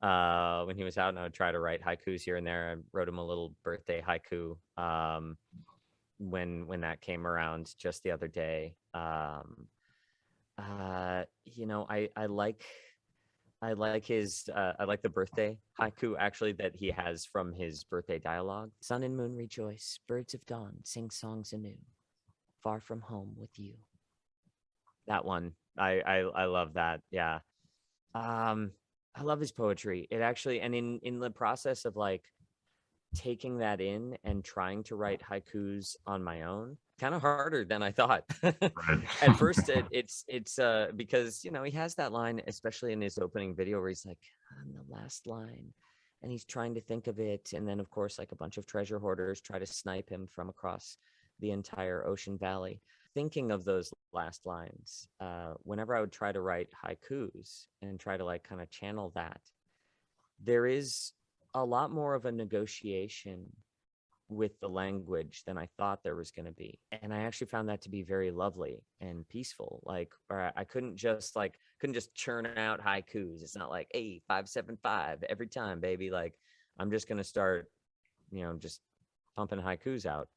when he was out, and I would try to write haikus here and there. I wrote him a little birthday haiku when that came around just the other day. You know, I like his I like the birthday haiku actually that he has from his birthday dialogue. Sun and moon rejoice, birds of dawn sing songs anew, far from home with you. That one, I love that. Yeah. I love his poetry. It actually, and in the process of like taking that in and trying to write haikus on my own, kind of harder than I thought. Right. At first, it's because you know he has that line, especially in his opening video, where he's like on the last line, and he's trying to think of it, and then of course, like a bunch of treasure hoarders try to snipe him from across the entire Ocean Valley. Thinking of those last lines, whenever I would try to write haikus and try to like kind of channel that, there is a lot more of a negotiation with the language than I thought there was going to be. And I actually found that to be very lovely and peaceful. Like, or I couldn't just churn out haikus. It's not like, hey, 575 every time, baby. Like, I'm just going to start, you know, just pumping haikus out.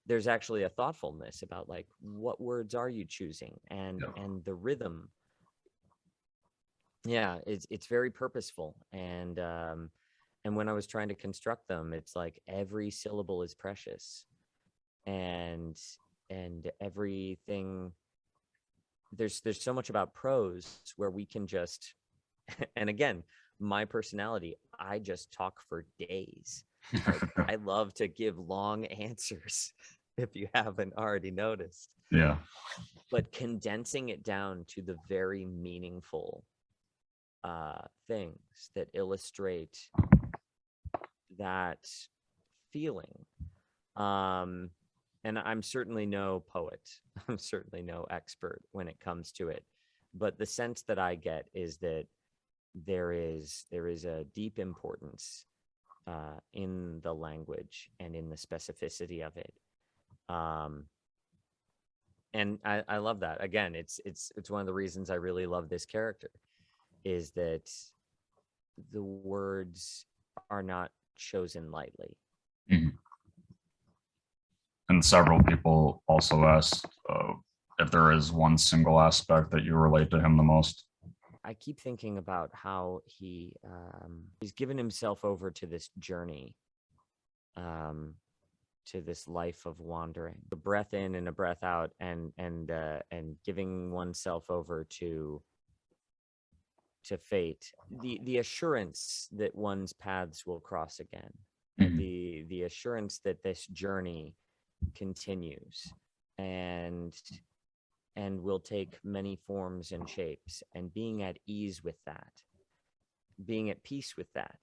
There's actually a thoughtfulness about like, what words are you choosing, and the rhythm. Yeah, it's very purposeful. And when I was trying to construct them, it's like every syllable is precious, and everything. There's so much about prose where we can just, and again, my personality, I just talk for days. Like, I love to give long answers, if you haven't already noticed. Yeah. But condensing it down to the very meaningful things that illustrate that feeling. And I'm certainly no poet. I'm certainly no expert when it comes to it. But the sense that I get is that there is a deep importance in the language and in the specificity of it. And I love that. Again, it's one of the reasons I really love this character, is that the words are not chosen lightly. Mhm. And several people also asked if there is one single aspect that you relate to him the most. I keep thinking about how he's given himself over to this journey, to this life of wandering, a breath in and a breath out, and giving oneself over to fate, the assurance that one's paths will cross again, Mhm. the assurance that this journey continues and will take many forms and shapes, and being at ease with that, being at peace with that.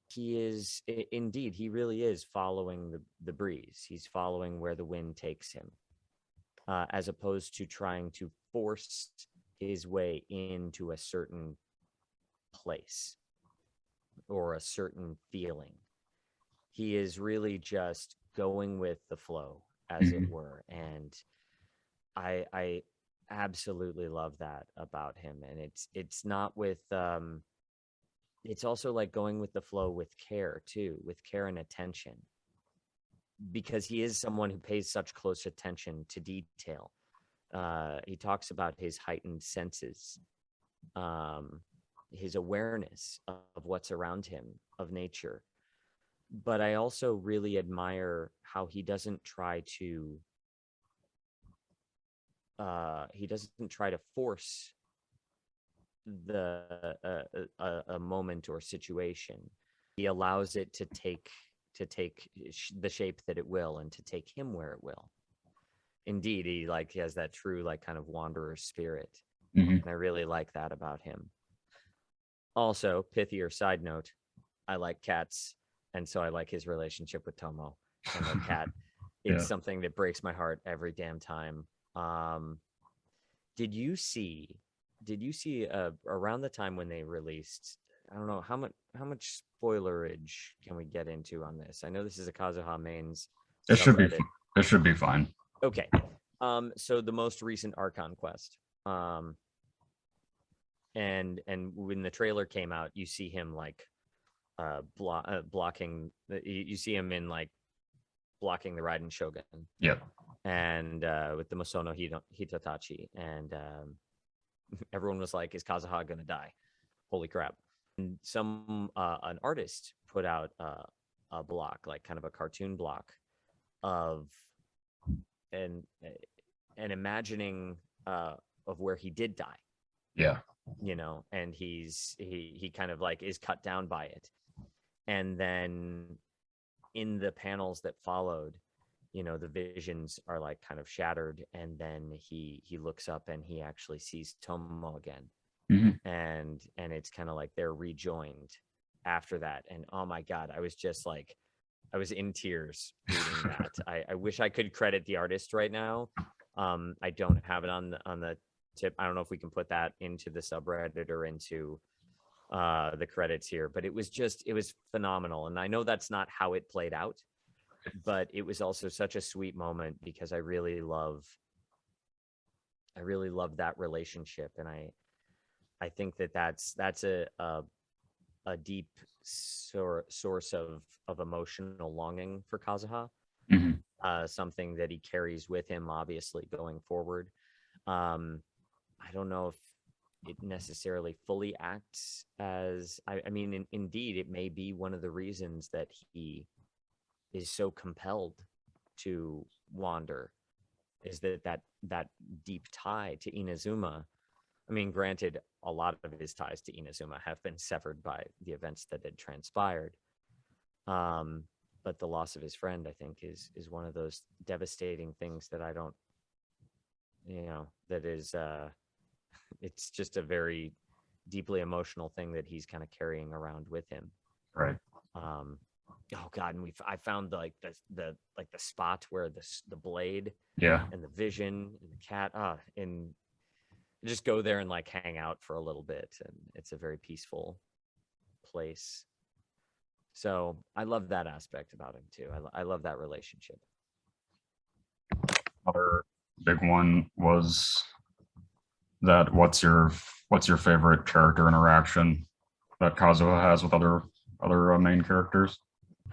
He is indeed, he really is following the breeze. He's following where the wind takes him, as opposed to trying to force his way into a certain place or a certain feeling. He is really just going with the flow, as it were. And I absolutely love that about him. And it's not with it's also like going with the flow with care too, with care and attention, because he is someone who pays such close attention to detail. He talks about his heightened senses, his awareness of what's around him, of nature. But I also really admire how he doesn't try to force a moment or situation. He allows it to take the shape that it will, and to take him where it will. Indeed, he has that true like kind of wanderer spirit. And I really like that about him. Also, pithier side note, I like cats, and so I like his relationship with Tomo and the cat. It's something that breaks my heart every damn time. Did you see around the time when they released, I don't know how much spoilerage can we get into on this? I know this is a Kazuha mains subreddit. It should be fine. Okay. So the most recent Archon quest. and when the trailer came out, you see him like blocking you see him in like blocking the Raiden Shogun. Yep. And with the Musono Hitatachi, and everyone was like, is Kazuha gonna die? Holy crap. And an artist put out a block, like kind of a cartoon block of an imagining of where he did die. Yeah. You know, and he kind of like is cut down by it. And then in the panels that followed, you know, the visions are like kind of shattered, and then he looks up and he actually sees Tomo again. Mm-hmm. And it's kind of like they're rejoined after that. And oh my god, I was just like, I was in tears reading that. I wish I could credit the artist right now. I don't have it on the tip. I don't know if we can put that into the subreddit or into the credits here, but it was phenomenal. And I know that's not how it played out, but it was also such a sweet moment because I really love that relationship. And I think that's a deep source of emotional longing for Kazuha. Mm-hmm. Something that he carries with him, obviously, going forward. I don't know if it necessarily fully acts as, I mean, indeed, it may be one of the reasons that he is so compelled to wander, is that deep tie to Inazuma. I mean, granted, a lot of his ties to Inazuma have been severed by the events that had transpired. But the loss of his friend, I think, is one of those devastating things that I don't, you know, that is, it's just a very deeply emotional thing that he's kind of carrying around with him. Right. Oh God, and I found the spot where the blade, Yeah, and the vision and the cat, and just go there and like hang out for a little bit, and it's a very peaceful place. So I love that aspect about him too. I love that relationship. Another big one was that what's your favorite character interaction that Kazuha has with other main characters?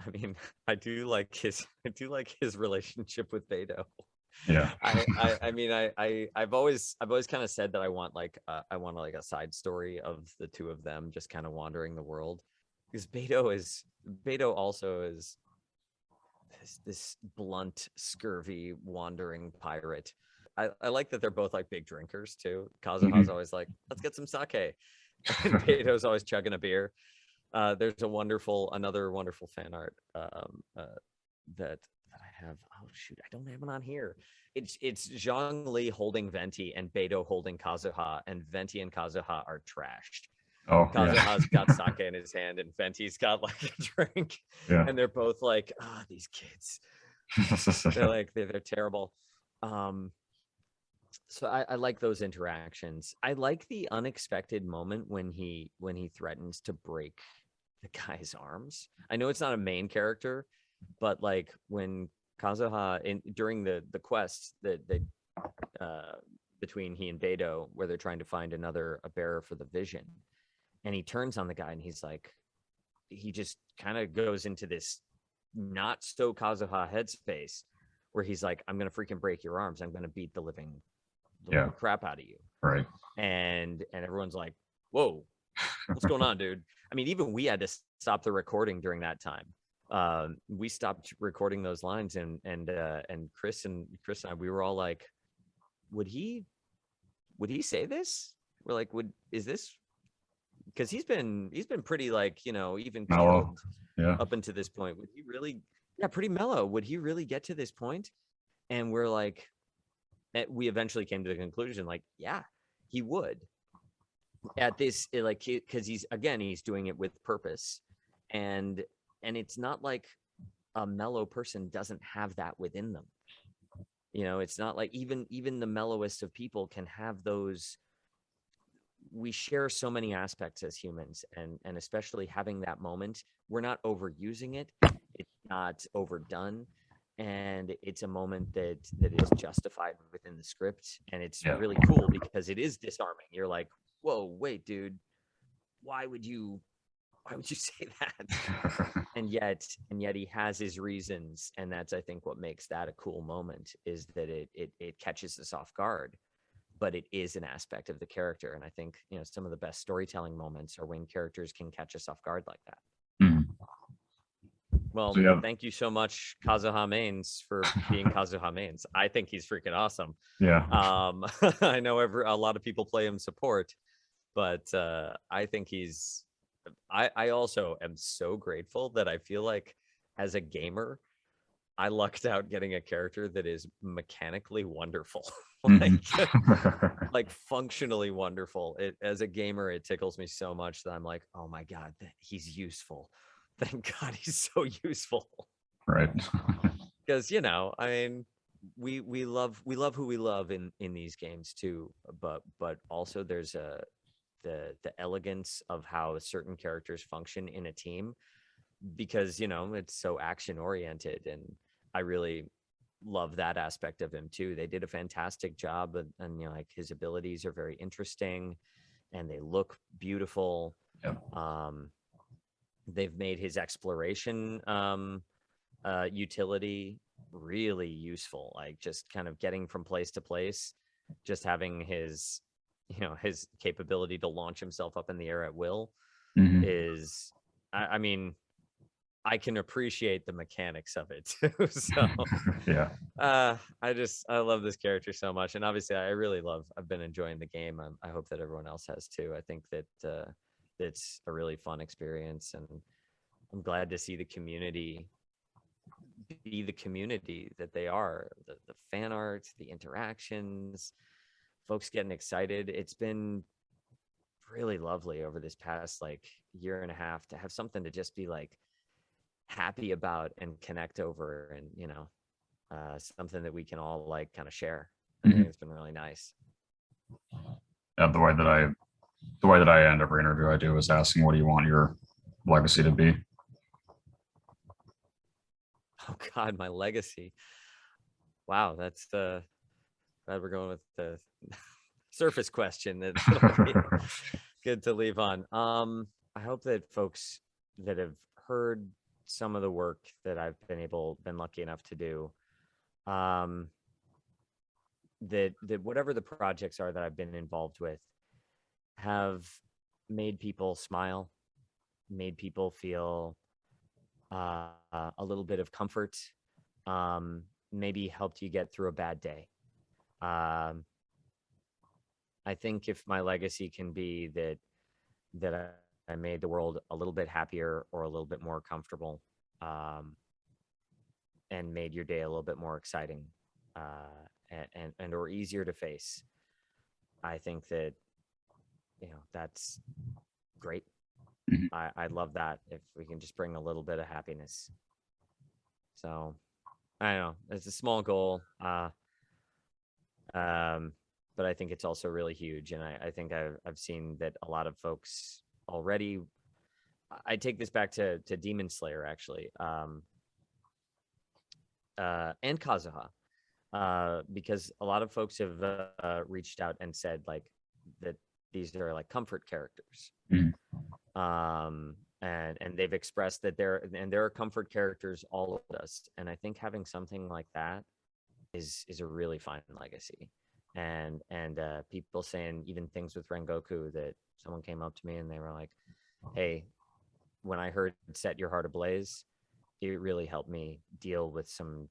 I mean, I do like his relationship with Beto. Yeah. I've always kind of said that I want like a side story of the two of them just kind of wandering the world, because Beto also is this blunt, scurvy, wandering pirate. I like that they're both like big drinkers too. Kazuha's always like, let's get some sake, and Beto's always chugging a beer. There's another wonderful fan art that I have. Oh shoot, I don't have it on here. It's Zhongli holding Venti and Beto holding Kazuha, and Venti and Kazuha are trashed. Oh, Kazuha's got sake in his hand, and Venti's got like a drink, and they're both like, these kids. they're terrible. So I like those interactions. I like the unexpected moment when he threatens to break the guy's arms. I know it's not a main character, but like when Kazuha during the quest that between he and Beto, where they're trying to find a bearer for the vision, and he turns on the guy and he's like, he just kind of goes into this not so Kazuha headspace where he's like, I'm gonna freaking break your arms. I'm gonna beat the living crap out of you. Right. And everyone's like, whoa, what's going on, dude? I mean, even we had to stop the recording during that time. We stopped recording those lines, and Chris and I, we were all like, would he say this? We're like, is this, because he's been pretty like, you know, even keeled up until this point. Would he really, pretty mellow. Would he really get to this point? And we're like, we eventually came to the conclusion, like, yeah, he would. At this, like, because he's doing it with purpose, and it's not like a mellow person doesn't have that within them. You know, it's not like even the mellowest of people can have those. We share so many aspects as humans, and especially having that moment, we're not overusing it. It's not overdone. And it's a moment that is justified within the script, and it's really cool because it is disarming. You're like, whoa, wait, dude, why would you say that? and yet he has his reasons, and that's, I think, what makes that a cool moment, is that it catches us off guard, but it is an aspect of the character. And I think, some of the best storytelling moments are when characters can catch us off guard like that. Mhm. Well, So, yeah. thank you so much, Kazuha Mains, for being Kazuha Mains. I think he's freaking awesome. Yeah. I know a lot of people play him support, but I think I also am so grateful that I feel like, as a gamer, I lucked out getting a character that is mechanically wonderful. like functionally wonderful. As a gamer, it tickles me so much that I'm like, oh my God, he's useful. Thank God he's so useful. Right. Because, I mean, we love who we love in these games too, but also there's the elegance of how certain characters function in a team, because it's so action oriented, and I really love that aspect of him too. They did a fantastic job, and like, his abilities are very interesting and they look beautiful. Yep. They've made his exploration utility really useful, like just kind of getting from place to place, just having his his capability to launch himself up in the air at will is, I mean, I can appreciate the mechanics of it too. So yeah. I love this character so much, and obviously I've been enjoying the game. I hope that everyone else has too. I think that it's a really fun experience, and I'm glad to see the community be the community that they are. The fan art, the interactions, folks getting excited. It's been really lovely over this past year and a half to have something to just be happy about and connect over, and something that we can all kind of share. I think it's been really nice. Yeah, the way that I end every interview I do is asking, what do you want your legacy to be? Oh God, my legacy. Wow, that's glad we're going with the surface question. That'll be good to leave on. I hope that folks that have heard some of the work that I've been lucky enough to do, that whatever the projects are that I've been involved with have made people smile, made people feel a little bit of comfort, maybe helped you get through a bad day. I think if my legacy can be that I made the world a little bit happier or a little bit more comfortable, and made your day a little bit more exciting, and or easier to face, I think that that's great. I love that if we can just bring a little bit of happiness. So I don't know, it's a small goal, but I think it's also really huge, and I think I've seen that a lot of folks already. I take this back to Demon Slayer, actually, and Kazuha, because a lot of folks have reached out and said that these are comfort characters. And they've expressed that there are comfort characters all of us, and I think having something like that is a really fine legacy. And people saying even things with Rengoku, that someone came up to me and they were like, hey, when I heard Set Your Heart Ablaze, it really helped me deal with some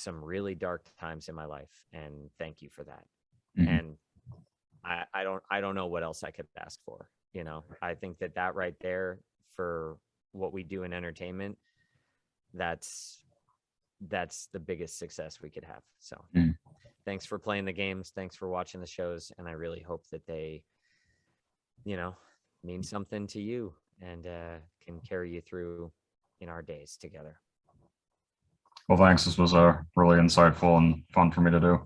really dark times in my life, and thank you for that. And I don't know what else I could ask for. I think that right there, for what we do in entertainment, that's the biggest success we could have. So thanks for playing the games, thanks for watching the shows, and I really hope that they mean something to you and can carry you through in our days together. Well, thanks. This was really insightful and fun for me to do.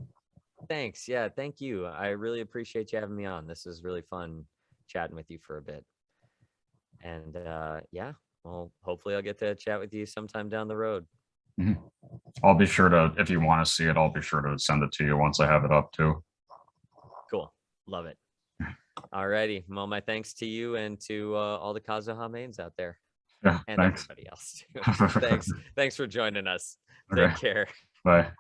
Thanks. Yeah, thank you. I really appreciate you having me on. This was really fun chatting with you for a bit. And yeah, well, hopefully I'll get to chat with you sometime down the road. I'll be sure to, if you want to see it, I'll be sure to send it to you once I have it up too. Cool. Love it. Alrighty. Well, my thanks to you and to all the Kazuha mains out there Yeah, and thanks. everybody else too. Thanks for joining us. Okay. Take care. Bye.